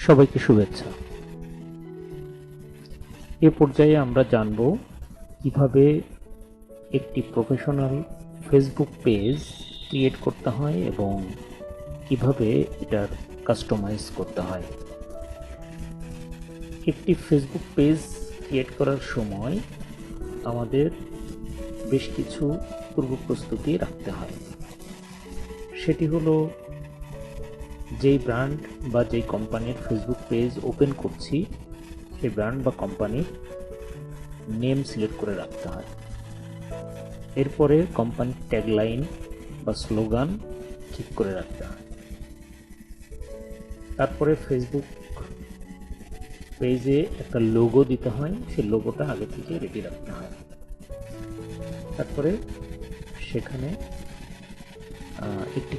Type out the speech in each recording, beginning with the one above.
সবাইকে শুভেচ্ছা। এ পর্যায়ে আমরা জানব কিভাবে একটি প্রফেশনাল ফেসবুক পেজ ক্রিয়েট করতে হয় এবং কিভাবে এটার কাস্টমাইজ করতে হয়। একটি ফেসবুক পেজ ক্রিয়েট করার সময় আমাদের বেশ কিছু পূর্ব প্রস্তুতি রাখতে হয়। সেটি হলো, যেই ব্র্যান্ড বা যেই কোম্পানির ফেসবুক পেজ ওপেন করছি সেই ব্র্যান্ড বা কোম্পানির নেম সিলেক্ট করে রাখতে হয়। এরপরে কোম্পানির ট্যাগলাইন বা স্লোগান ঠিক করে রাখতে হয়। তারপরে ফেসবুক পেজে একটা লোগো দিতে হয়, সেই লোগোটা আগে থেকে রেডি রাখতে হয়। তারপরে সেখানে একটি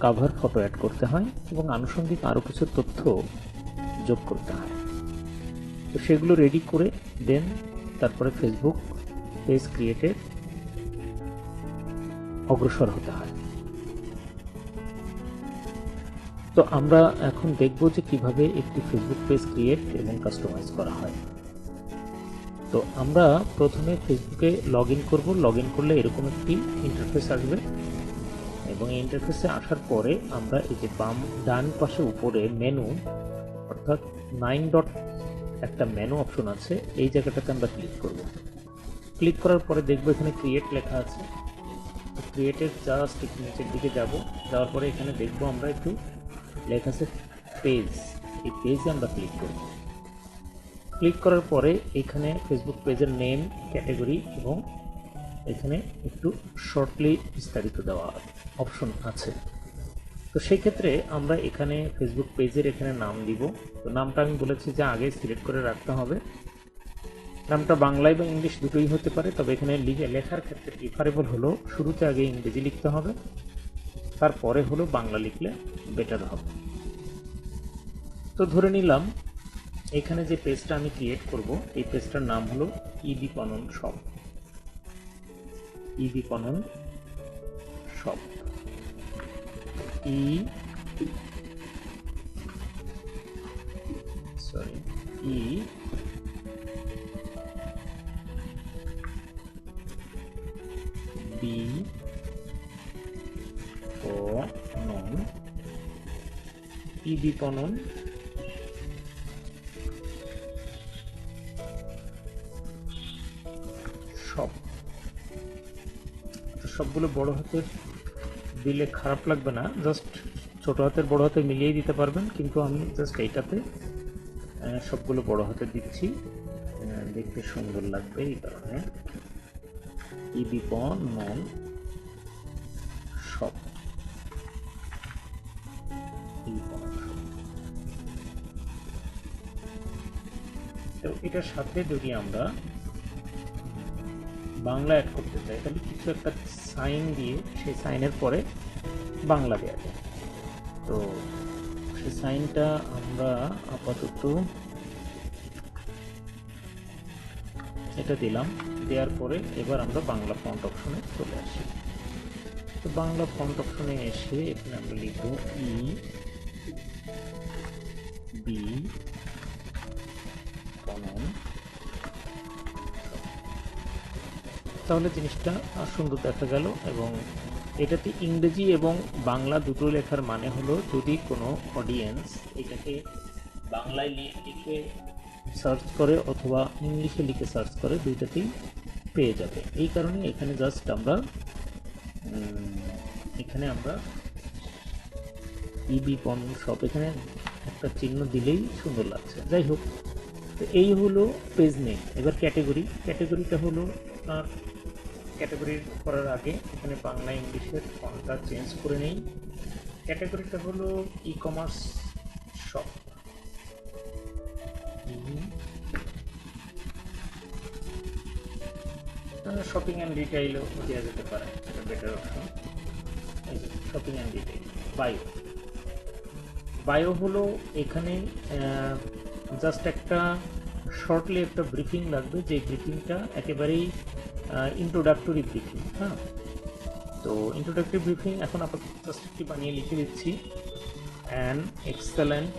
কাভার ফটো অ্যাড করতে হয় এবং আনুষঙ্গিক আরও কিছু তথ্য যোগ করতে হয়। তো সেগুলো রেডি করে দেন তারপরে ফেসবুক পেজ ক্রিয়েটের অগ্রসর হতে হয়। তো আমরা এখন দেখব যে কিভাবে একটি ফেসবুক পেজ ক্রিয়েট এবং কাস্টমাইজ করা হয়। তো আমরা প্রথমে ফেসবুকে লগ ইন করবো। লগ ইন করলে এরকম একটি ইন্টারফেস আসবে এবং এই ইন্টারফেসে আসার পরে আমরা এই যে ডান পাশে উপরে মেনু, অর্থাৎ 9 ডট একটা মেনু অপশন আছে, এই জায়গাটাতে আমরা ক্লিক করব। ক্লিক করার পরে দেখবো এখানে ক্রিয়েট লেখা আছে। ক্রিয়েটের জাস্ট একটু নিচের দিকে যাওয়ার পরে এখানে দেখবো আমরা একটু লেখা আছে পেজ। এই পেজে আমরা ক্লিক করব। ক্লিক করার পরে এখানে ফেসবুক পেজের নেম, ক্যাটাগরি এবং এখানে একটু শর্টলি বিস্তারিত দেওয়া অপশন আছে। তো সেই ক্ষেত্রে আমরা এখানে ফেসবুক পেজের এখানে নাম দিব। তো নামটা আমি বলেছি যে আগে সিলেক্ট করে রাখতে হবে। নামটা বাংলায় বা ইংলিশ দুটোই হতে পারে, তবে এখানে লেখার ক্ষেত্রে প্রিফারেবল হলো শুরুতে আগে ইংরেজি লিখতে হবে, তারপরে হলো বাংলা লিখলে বেটার হবে। তো ধরে নিলাম এখানে যে পেজটা আমি ক্রিয়েট করব এই পেজটার নাম হলো ইবিপণন শপ। ইবিপণন শপ, ই বি পণন, ইবিপণন শপ। সবগুলো বড় হাতের দিলে খারাপ লাগবে না, জাস্ট ছোট হাতের বড় হাতে মিলিয়ে দিতে পারবেন, কিন্তু আমি জাস্ট এইটাতে সবগুলো বড় হাতে দিচ্ছি, দেখতে সুন্দর লাগবে এই কারণে। ইবিপণন শপ, তো এটার সাথে যদি আমরা বাংলা অ্যাড করতে চাই তাহলে কিছু একটা সাইন দিয়ে সেই সাইনের পরে বাংলা দেওয়া যায়। তো সেই সাইনটা আমরা আপাতত এটা দিলাম। দেওয়ার পরে এবার আমরা বাংলা ফন্ট অপশনে চলে আসি। তো বাংলা ফন্ট অপশনে এসে এখানে আমরা লিখব ই বি পণন, তাহলে জিনিসটা সুন্দর দেখা গেল। এবং এটাতে ইংরেজি এবং বাংলা দুটো লেখার মানে হলো, যদি কোনো অডিয়েন্স এটাকে বাংলায় লিখে সার্চ করে অথবা ইংলিশে লিখে সার্চ করে, দুইটাতেই পেয়ে যাবে। এই কারণে এখানে জাস্ট আমরা ইবিপণন শপ এখানে একটা চিহ্ন দিলেই সুন্দর লাগছে। যাই হোক, তো এই হলো পেজ নেম। এবার ক্যাটাগরিটা হলো আপনার, ক্যাটাগরি করার আগে এখানে বাংলা ইংলিশের ফন্টটা চেঞ্জ করে নেই। ক্যাটাগরিটা হলো e commerce shop, shopping and রিটেইলও দেওয়া যেতে পারে, এটা better option. Shopping and retail. Bio হলো এখানে জাস্ট একটা শর্টলি একটা ব্রিফিং লাগবে, যে ব্রিফিংটা একেবারেই ইন্ট্রোডাক্টরি ব্রিফিং। হ্যাঁ, তো ইন্ট্রোডাক্টরি ব্রিফিং এখন আপাতত জাস্ট একটি বানিয়ে লিখে দিচ্ছি। an excellent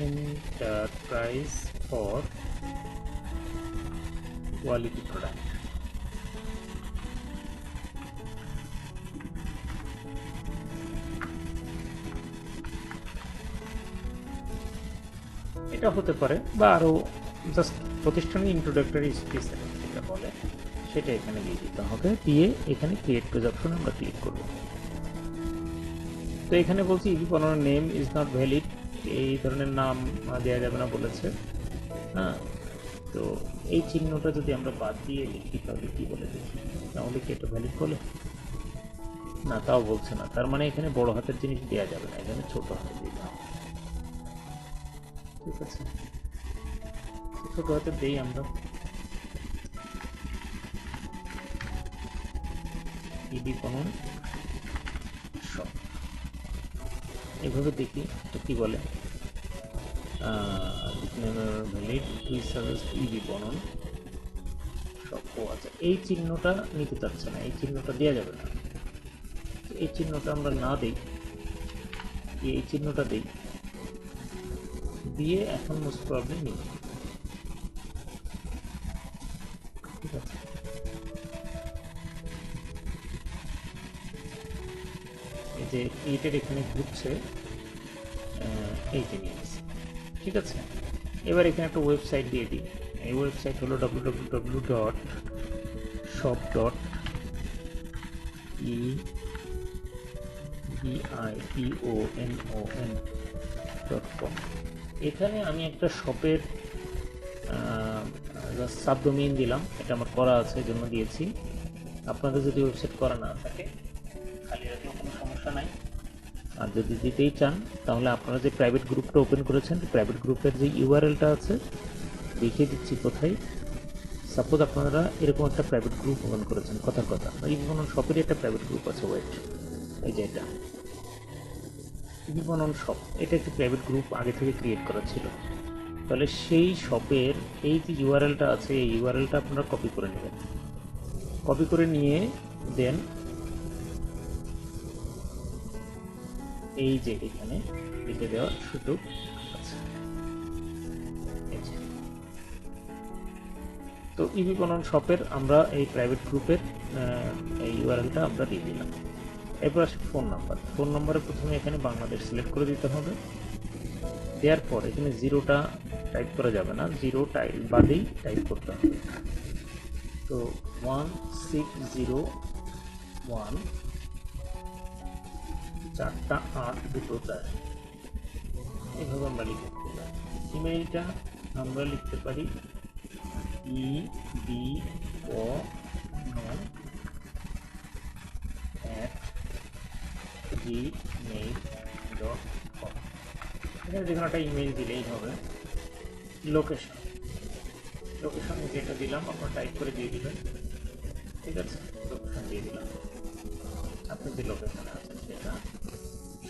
enterprise for quality product. এটা হতে পারে, বা আরো জাস্ট প্রতিষ্ঠানের ইন্ট্রোডাক্টরি স্পিচ যেটা বলে সেটা এখানে দিয়ে দিতে হবে। দিয়ে এখানে ক্রিয়েট পেজ অপশনে আমরা ক্লিক করব। তো এখানে বলছি ইভি পণ্যের নেম ইজ নট ভ্যালিড, এই ধরনের নাম দেওয়া যাবে না বলেছে। হ্যাঁ, তো এই চিহ্নটা যদি আমরা বাদ দিয়ে লিখি তাহলে কি বলে দেখি, তাহলে কি এটা ভ্যালিড বলে? না, তাও বলছে না। তার মানে এখানে বড় হাতের জিনিস দেওয়া যাবে না, এখানে ছোট হাতে দিতে হবে। ঠিক আছে, ছোট হাতে দেই আমরা। ইবি পণ্য সব এভাবে দেখি তো কি বলে। ভ্যালিড উই সাজেস্ট ইবি পণ্য সব। ও আচ্ছা, এই চিহ্নটা নিতে চাচ্ছে না, এই চিহ্নটা দেওয়া যাবে না। এই চিহ্নটা আমরা না দিই, এই চিহ্নটা দিই, দিয়ে এখন মোস্ট প্রবলেম নিই। ঠিক আছে, এই যে এইটার এখানে ঘুরছে, এই যে নিয়ে গেছে। ঠিক আছে, এবার এখানে একটা ওয়েবসাইট দিয়ে দিই। এই ওয়েবসাইট হলো www.shop.eviPONON.com। এখানে আমি একটা শপের সাবডোমেইন দিলাম, এটা আমার করা আছে জন্য দিয়েছি। আপনাদের যদি ওয়েবসাইট করা না থাকে খালি রাখলেও কোনো সমস্যা নাই। আর যদি দিতেই চান তাহলে আপনারা যে প্রাইভেট গ্রুপটা ওপেন করেছেন, প্রাইভেট গ্রুপের যে ইউআরএলটা আছে দেখিয়ে দিচ্ছি কোথায়। সাপোজ আপনারা এরকম একটা প্রাইভেট গ্রুপ ওপেন করেছেন, কথার কথা ইবি পণ্য শপেরই একটা প্রাইভেট গ্রুপ আছে, ওয়েট, এই যে এটা ইবি পণ্য শপ, এটা একটি প্রাইভেট গ্রুপ আগে থেকে ক্রিয়েট করা ছিল। তাহলে সেই শপের এই যে ইউআরএলটা আছে, এই ইউআরএলটা আপনারা কপি করে নেবেন। কপি করে নিয়ে দেন এই যে এখানে লিখে দেওয়ার সুযোগ আছে। তো ইবি পণ্য শপের আমরা এই প্রাইভেট গ্রুপের এই ইউআরএলটা আমরা দিয়ে দিলাম। এরপর আসে ফোন নাম্বার। ফোন নাম্বারে প্রথমে এখানে বাংলাদেশ সিলেক্ট করে দিতে হবে। দেওয়ার পর এখানে জিরোটা টাইপ করা যাবে না, জিরো টাইপ বাদেই টাইপ করতে হবে। তো 1601 4টা 8 2 4 এভাবে আমরা লিখতে পারি। ইমেইলটা আমরা লিখতে পারি ebpono@gmail.com। এখানে যেখানে একটা ইমেইল দিলেই হবে। লোকেশন যেটা দিলাম আপনারা টাইপ করে দিয়ে দিবেন। ঠিক আছে, লোকেশন দিয়ে দিলাম। আপনি যে লোকেশনে আছেন সেটা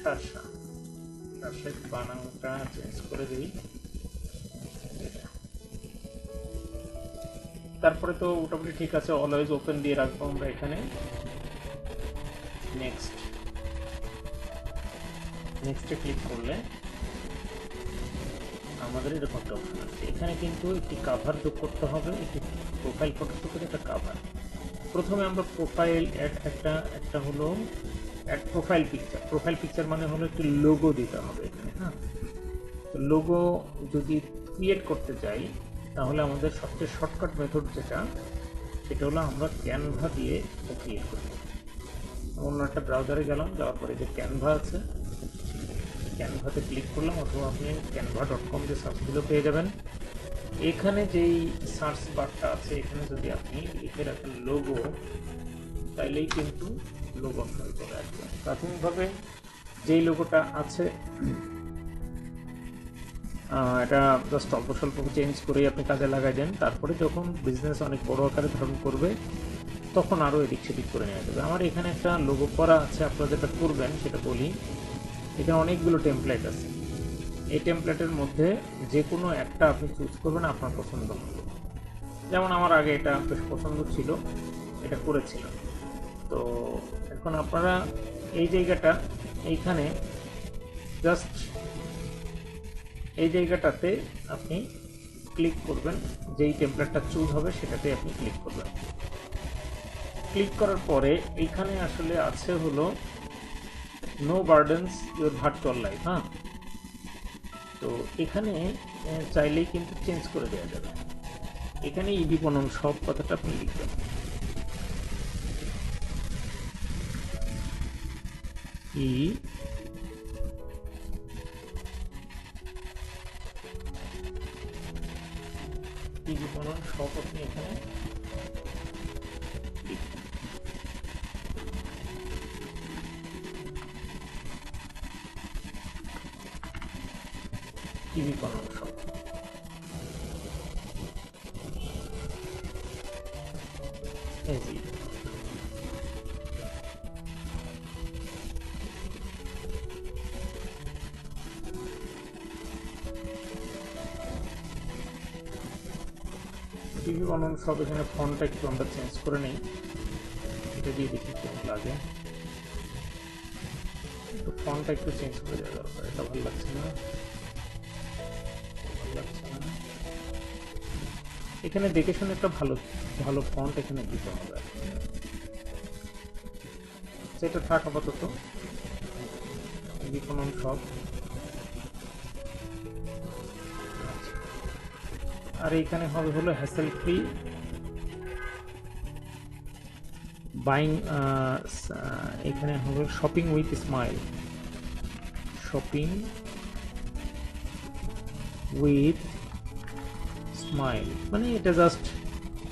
শার্শার বানানটা চেঞ্জ করে দিই। তারপরে তো মোটামুটি ঠিক আছে, অলওয়েজ ওপেন দিয়ে রাখবো আমরা এখানে। নেক্সটে ক্লিক করলে আমাদের এরকম একটা অপশন আছে। এখানে কিন্তু একটি কাভার যোগ করতে হবে, একটি প্রোফাইল ফটো যোগ করে একটা কাভার। প্রথমে আমরা প্রোফাইল একটা হলো অ্যাড প্রোফাইল পিকচার মানে হলো একটি লোগো দিতে হবে এখানে। হ্যাঁ, তো লোগো যদি ক্রিয়েট করতে চাই তাহলে আমাদের সবচেয়ে শর্টকাট মেথড সেটা হলো আমরা ক্যানভা দিয়ে ক্রিয়েট করব। অন্য একটা ব্রাউজারে গেলাম, যাওয়ার পরে যে ক্যানভা আছে, ক্যানভাতে ক্লিক করলাম, অথবা আপনি canva.com যে সার্চগুলো পেয়ে যাবেন। এখানে যেই সার্চ বারটা আছে এখানে যদি আপনি লিখে রাখেন লোগো, তাইলেই কিন্তু লোগো অপশন চলে আসবে। প্রাথমিকভাবে যেই লোগোটা আছে এটা জাস্ট অল্প স্বল্প চেঞ্জ করেই আপনি কাজে লাগাই দেন, তারপরে যখন বিজনেস অনেক বড় আকারে ধারণ করবে তখন আরও এদিক সেদিক করে নেওয়া যাবে। আমার এখানে একটা লোগো করা আছে, আপনারা যেটা করবেন সেটা বলি। এখানে অনেকগুলো টেমপ্লেট আছে, এই টেমপ্লেটের মধ্যে যে কোনো একটা আপনি চুজ করবেন আপনার পছন্দ মতো। যেমন আমার আগে এটা বেশ পছন্দ ছিল, এটা করেছিলাম। তো এখন আপনারা এই জায়গাটা, এইখানে জাস্ট এই জায়গাটাতে আপনি ক্লিক করবেন, যেই টেমপ্লেটটা চুজ হবে সেটাতে আপনি ক্লিক করবেন। ক্লিক করার পরে এইখানে আসলে আছে হলো no burdens your virtual life. হ্যাঁ, তো এখানে চাইলেই কিন্তু চেঞ্জ করে দেওয়া যাবে। এখানে ইবি পনন সব কথাটা আপনি লিখবেন। ইবি পনন সব আপনি এখানে লিখবেন। ইবি পনন সব এই টিভি বানানো সব। এখানে ফন্টটা একটু আমরা চেঞ্জ করে নেই, এটা দিয়ে দেখি কেমন লাগে। তো ফন্টটা একটু চেঞ্জ করে দেওয়া দরকার, এটা ভালো লাগছে না, ভালো লাগছে না। এখানে দেখে শুনে একটা ভালো ভালো ফন্ট এখানে দিতে হবে, সেটা থাক আপাতত। বিপণন সব। আর এইখানে হবে হলো হ্যাসেল ফ্রি বাইং, এখানে হবে shopping with smile, shopping with smile. মানে এটা জাস্ট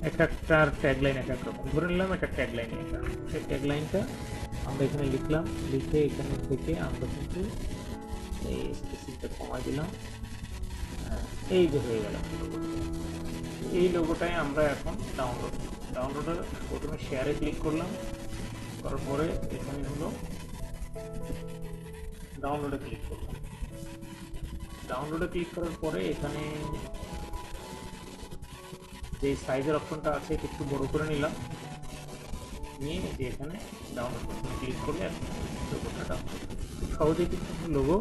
এক একটার ট্যাগলাইন এক এক রকম। ধরে নিলাম একটা ট্যাগলাইন, সেই ট্যাগলাইনটা আমরা এখানে লিখলাম, লিখে এখানে থেকে আমরা কিন্তু এই স্পেসিংটা কমাই দিলাম। এই যে হয়ে গেল এই লোগোটাই আমরা এখন ডাউনলোডে প্রথমে শেয়ারে ক্লিক করলাম, করার পরে এখানে হলো ডাউনলোডে ক্লিক করলাম। ডাউনলোডে ক্লিক করার পরে এখানে যে সাইজের অপশনটা আছে এটা একটু বড় করে নিলাম, নিয়ে যে এখানে ডাউনলোড বাটনে ক্লিক করলে লোগোটা ডাউনলোড, খুব সহজেই কিন্তু লোগো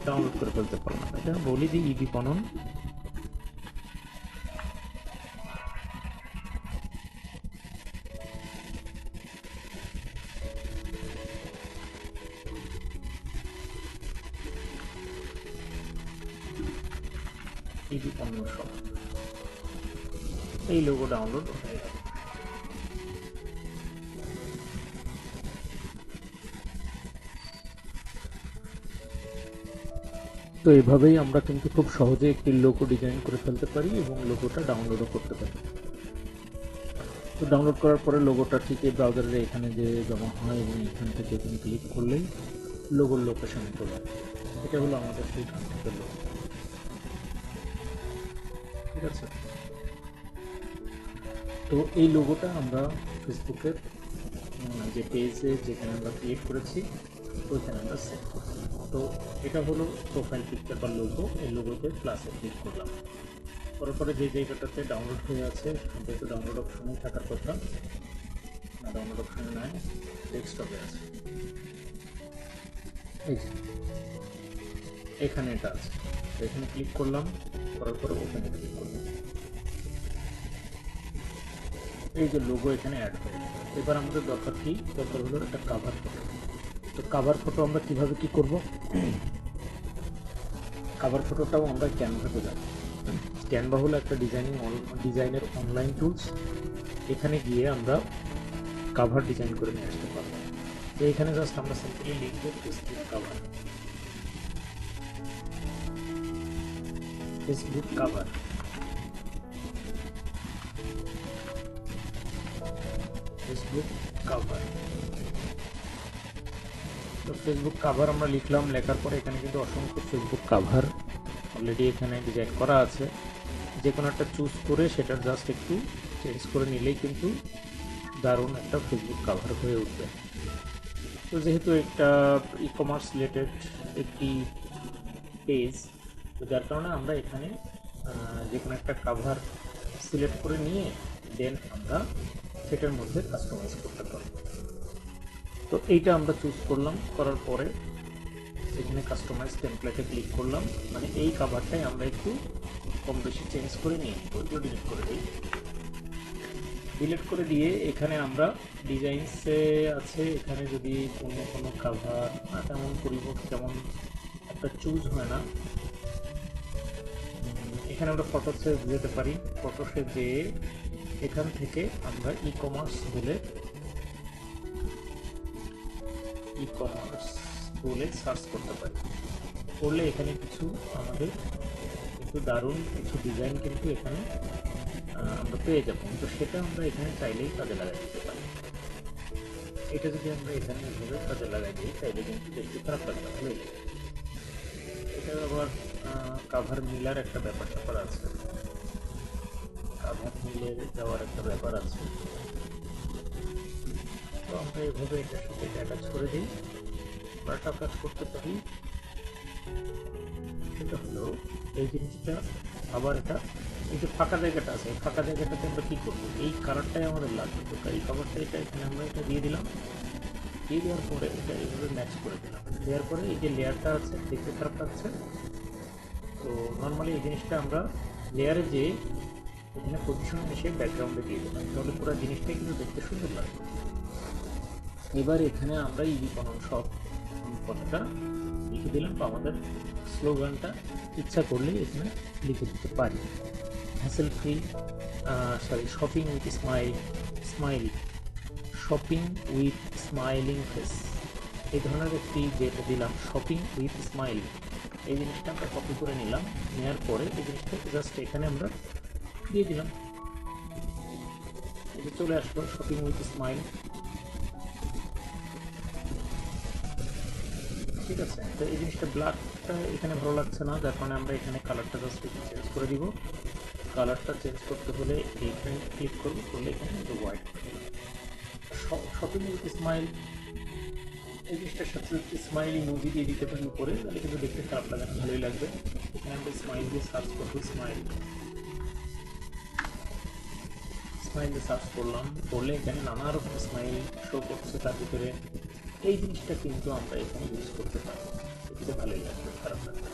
ডাউনলোড করে ফেলতে পারলাম। এটা বলি যে ইবি পনন ইবি পনন সব, এই লোগো ডাউনলোড হয়ে গেল। তো এভাবেই আমরা কিন্তু খুব সহজে একটি লোগো ডিজাইন করে ফেলতে পারি এবং লোগোটা ডাউনলোডও করতে পারি। তো ডাউনলোড করার পরে লোগোটা ঠিক এই ব্রাউজারে এখানে যে জমা হয় এবং এখান থেকে এখানে ক্লিক করলেই লোগোর লোকেশনে চলে আসে। এটা হলো আমাদের সেই কান্ট্রির লোগো, ঠিক আছে। তো এই লোগোটা আমরা ফেসবুকের যে পেজে যেখানে আমরা ক্রিয়েট করেছি ওইখানে আমরা সেট করছি। তো এটা হলো প্রোফাইল পিকচার বা লোগো। এই লোগোতে প্লাসে ক্লিক করলাম, করার পরে যে জায়গাটাতে ডাউনলোড হয়ে আছে সেটা তো ডাউনলোড অপশনেই থাকার কথা না, ডাউনলোড অপশন নাই, ডেস্কটপে আছে। এই যে এখানে এটা আছে, এখানে ক্লিক করলাম, করার পরে ওখানে ক্লিক করলাম, এই যে লোগো এখানে অ্যাড হয়ে গেল। এবার আমাদের দরকার কি, দরকার হলো একটা কাভার ফটো। তো কাভার ফটো আমরা কিভাবে কি করব, কাভার ফটোটাও আমরা ক্যানভাতে যাব। ক্যানভা হলো একটা ডিজাইনের অনলাইন টুলস, এখানে গিয়ে আমরা কাভার ডিজাইন করে নিয়ে আসতে পারবো। তো এখানে জাস্ট আমরা সিম্পলি লিখবো Facebook cover, Facebook cover, Facebook cover. তো ফেসবুক কাভার আমরা লিখলাম, লেখার পরে এখানে কিন্তু অসংখ্য ফেসবুক কাভার অলরেডি এখানে ডিজাইন করা আছে, যে কোনো একটা চুজ করে সেটার জাস্ট একটু চেঞ্জ করে নিলেই কিন্তু দারুণ একটা ফেসবুক কাভার হয়ে উঠবে। তো যেহেতু একটা ই কমার্স রিলেটেড একটি পেজ, তো যার কারণে আমরা এখানে যে কোনো একটা কাভার সিলেক্ট করে নিয়ে দেন আমরা সেটার মধ্যে কাস্টমাইজ করতে পারবো। তো এইটা আমরা চুজ করলাম, করার পরে এখানে কাস্টমাইজ টেমপ্লেটে ক্লিক করলাম, মানে এই কাভারটাই আমরা একটু কম বেশি চেঞ্জ করে নিয়ে ডিলিট করে দিই। ডিলিট করে দিয়ে এখানে আমরা ডিজাইনসে আছে, এখানে যদি কোনো কাভার না তেমন পরিবর্তন তেমন একটা চুজ হয় না, এখানে আমরা ফটোসে যেতে পারি। ফটোসে যেয়ে এখান থেকে আমরা ই কমার্স বলে সার্চ করতে পারি। করলে এখানে কিছু আমাদের কিন্তু দারুণ কিছু ডিজাইন কিন্তু এখানে আমরা পেয়ে যাব। তো সেটা আমরা এখানে চাইলেই কাজে লাগাই দিতে পারি। এটা যদি আমরা এখানে এভাবে কাজে লাগাই দিই তাইলে কিন্তু দেখতে খারাপ লাগবে, ভালোই লাগে। এটা আবার কাভার মিলার একটা ব্যাপার আছে, কাভার মিলে যাওয়ার একটা ব্যাপার আছে। তো আমরা এভাবে এটার সাথে অ্যাটাচ করে দিই, আমরা কাজ করতে পারি। এটা হলো এই জিনিসটা। আবার এটা এই যে ফাঁকা জায়গাটা আছে, এই ফাঁকা জায়গাটাতে আমরা কী করবো, এই কালারটাই আমাদের লাগবে। তো এই কাভারটা এটা এখানে আমরা এটা দিয়ে দিলাম, দিয়ে দেওয়ার পরে এটা এইভাবে ম্যাচ করে দিলাম। দেওয়ার পরে এই যে লেয়ারটা আছে দেখতে খারাপ লাগছে, তো নর্মালি এই জিনিসটা আমরা লেয়ারে যে এখানে পজিশন এসে ব্যাকগ্রাউন্ডে দিয়ে দিলাম, তাহলে পুরো জিনিসটাই কিন্তু দেখতে সুন্দর লাগবে। এবার এখানে আমরা ইবিকনন শপ কথাটা লিখে দিলাম, বা আমাদের স্লোগানটা ইচ্ছা করলে এখানে লিখে দিতে পারি। Hassle free shopping with shopping with smiling face, এই ধরনের একটি যেটা দিলাম শপিং উইথ স্মাইল, এই জিনিসটা আমরা কপি করে নিলাম। নেওয়ার পরে এই জিনিসটা জাস্ট এখানে আমরা দিয়ে দিলাম, এটা চলে আসলো শপিং উইথ স্মাইল। ঠিক আছে, তো এই জিনিসটা ব্ল্যাকটা এখানে ভালো লাগছে না, যার কারণে আমরা এখানে কালারটা জাস্ট চেঞ্জ করে দিব। কালারটা চেঞ্জ করতে হলে এইখানে ক্লিক করবো, করলে এখানে হোয়াইট শপিং উইথ স্মাইল, এই জিনিসটার সাথে স্মাইল ইমোজি দিয়ে দিতে পারি উপরে, তাহলে কিন্তু দেখতে খারাপ লাগে না, ভালোই লাগবে। এখানে আমরা স্মাইল দিয়ে সার্চ করবো, স্মাইল দিয়ে সার্চ করলে এখানে নানা রকম স্মাইল শো করছে, তার ভিতরে এই জিনিসটা কিন্তু আমরা এখানে ইউজ করতে পারি, এটা ভালোই লাগবে, খারাপ লাগবে।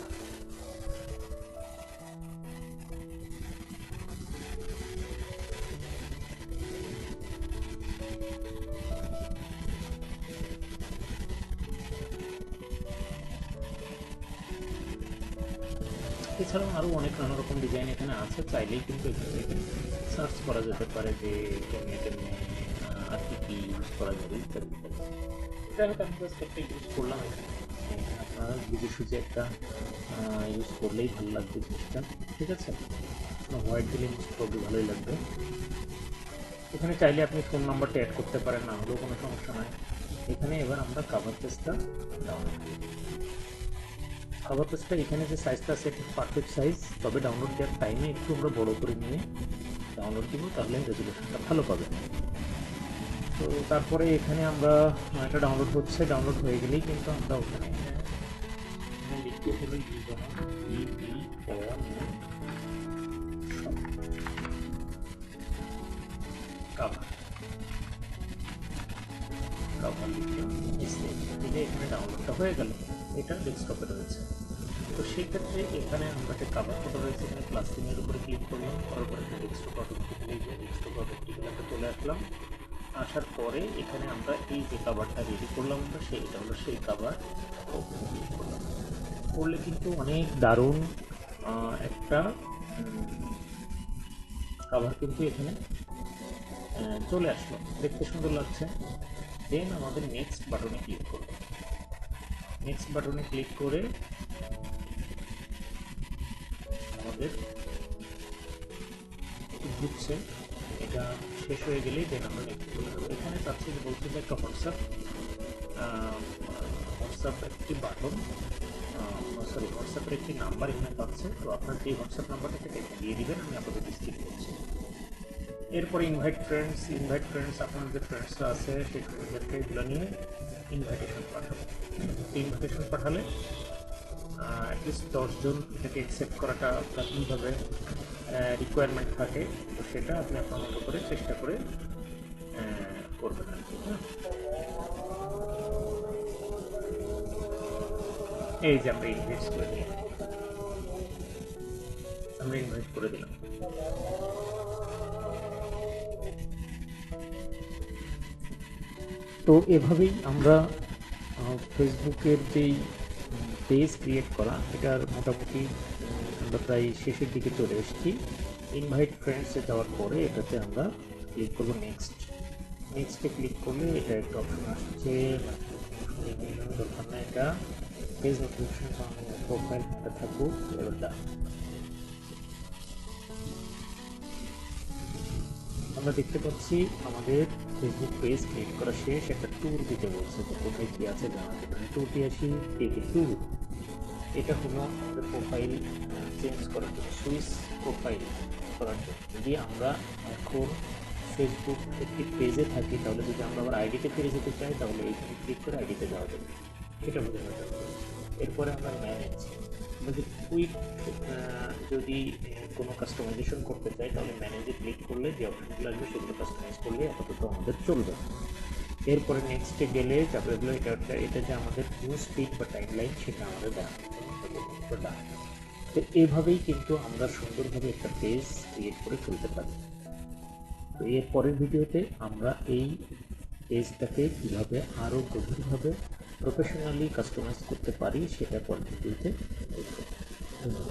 এছাড়াও আরও অনেক নানা রকম ডিজাইন এখানে আছে, চাইলেই কিন্তু এখান থেকে সার্চ করা যেতে পারে যে কেমনে আর কি ইউজ করা যাবে ইত্যাদি ইত্যাদি। এটা হয়তো আমি জাস্ট একটা ইউজ করলাম এখানে, আপনারা বুঝে সুঝে একটা ইউজ করলেই ভালো লাগবে জিনিসটা। ঠিক আছে, হোয়াইট দিলে ইউজ করবে, ভালোই লাগবে। এখানে চাইলে আপনি ফোন নাম্বারটা অ্যাড করতে পারেন, না হলেও কোনো সমস্যা নয়। এখানে এবার আমরা কাভার পেজটা ডাউনলোড করি। কাভার পেজটা এখানে যে সাইজটা আছে এটা পারফেক্ট সাইজ, তবে ডাউনলোড দেওয়ার টাইমে একটু আমরা বড়ো করে নিয়ে ডাউনলোড দিব, তাহলে রেজুলেশনটা ভালো পাবে। তো তারপরে এখানে আমরা এটা ডাউনলোড হচ্ছে, ডাউনলোড হয়ে গেলেই কিন্তু আমরা ওখানে লিখতে হলো এখানে ডাউনলোডটা হয়ে গেল, এটা ডেস্কটপে রয়েছে। তো সেক্ষেত্রে এখানে আমরা একটা কাভার ফটো রয়েছে, এখানে প্লাস চিহ্নের উপরে ক্লিক করলাম, করার পরে ডেস্কটপ অটোমেটিক্যালি একটা চলে আসলাম। আসার পরে এখানে আমরা এই যে কাভারটা রেডি করলাম আমরা এটা হলো সেই কাভার, করলাম, করলে কিন্তু অনেক দারুণ একটা কাভার কিন্তু এখানে চলে আসলো, দেখতে সুন্দর লাগছে। দেন আমাদের নেক্সট বাটনে ক্লিক করব, নেক্সট বাটনে ক্লিক করে আমাদের ঘুরছে, এটা শেষ হয়ে গেলেই দেন আমরা নেক্সট চলে যাবো। এখানে চাচ্ছি যে বলছে যে একটা হোয়াটসঅ্যাপ একটি বাটন সরি হোয়াটসঅ্যাপের একটি নাম্বার এখানে পাচ্ছে, তো আপনার যে হোয়াটসঅ্যাপ নাম্বারটা সেটা এখানে দিয়ে দিবেন, আমি আপাতত স্কিপ করছি। এরপরে ইনভাইট ফ্রেন্ডস আপনার যে ফ্রেন্ডসরা আছে সেই ফ্রেন্ডদেরকে এগুলো নিয়ে ইনভাইটেশন পাঠাবো। ইনভাইটেশন পাঠালে অ্যাটলিস্ট 10জন এটাকে অ্যাকসেপ্ট করাটা আপনার কীভাবে রিকোয়ারমেন্ট থাকে, তো সেটা আপনি আপনার মতো করে চেষ্টা করে করবেন আর কি। এই যে আমরা ইনভাইট করে দিলাম, আমরা ইনভাইট করে দিলাম। তো এভাবেই আমরা ফেসবুকের যেই পেজ ক্রিয়েট করা এটার মোটামুটি আমরা প্রায় শেষের দিকে চলে এসেছি। ইনভাইট ফ্রেন্ডসে যাওয়ার পরে এটাতে আমরা ক্লিক করবো নেক্সটে ক্লিক করলে এটা একটা অপশন আসছে, দরকার না, এটা পেজ নোটিফিকেশন প্রোফাইল থাকবো। এবার আমরা দেখতে পাচ্ছি আমাদের ফেসবুক পেজ ক্রিয়েট করা শেষ, একটা ট্যুর দিতে বলছে, তো কোথায় কী আছে জানাতে পারি। ট্যুর দিয়ে আসি, দেখি ট্যুর, এটা হলো আমাদের প্রোফাইল চেঞ্জ করার জন্য, সুইচ প্রোফাইল করার জন্য। যদি আমরা এখন ফেসবুক একটি পেজে থাকি, তাহলে যদি আমরা আবার আইডিতে ফিরে যেতে চাই তাহলে এইখানে ক্লিক করে আইডিতে যাওয়া যাবে, সেটা বোঝানোর জন্য। এরপরে আমরা ম্যানেজ, আমরা যদি কুইক যদি কোনো কাস্টমাইজেশন করতে চাই তাহলে ম্যানেজে ক্লিক করলে যে অপশনগুলো আসবে সেগুলো কাস্টমাইজ করলে আপাতত আমাদের চলবে। এরপরে নেক্সটে গেলে তারপরে এগুলো এটা যে আমাদের নিউজ ফিড বা টাইমলাইন সেটা আমাদের দেখানো। তো এইভাবেই কিন্তু আমরা সুন্দরভাবে একটা পেজ ক্রিয়েট করে ফেলতে পারি। তো এর পরের ভিডিওতে আমরা এই পেজটাকে কীভাবে আরও গভীরভাবে প্রফেশনালি কাস্টমাইজ করতে পারি সেটা পরের ভিডিওতে দেখব। ধন্যবাদ।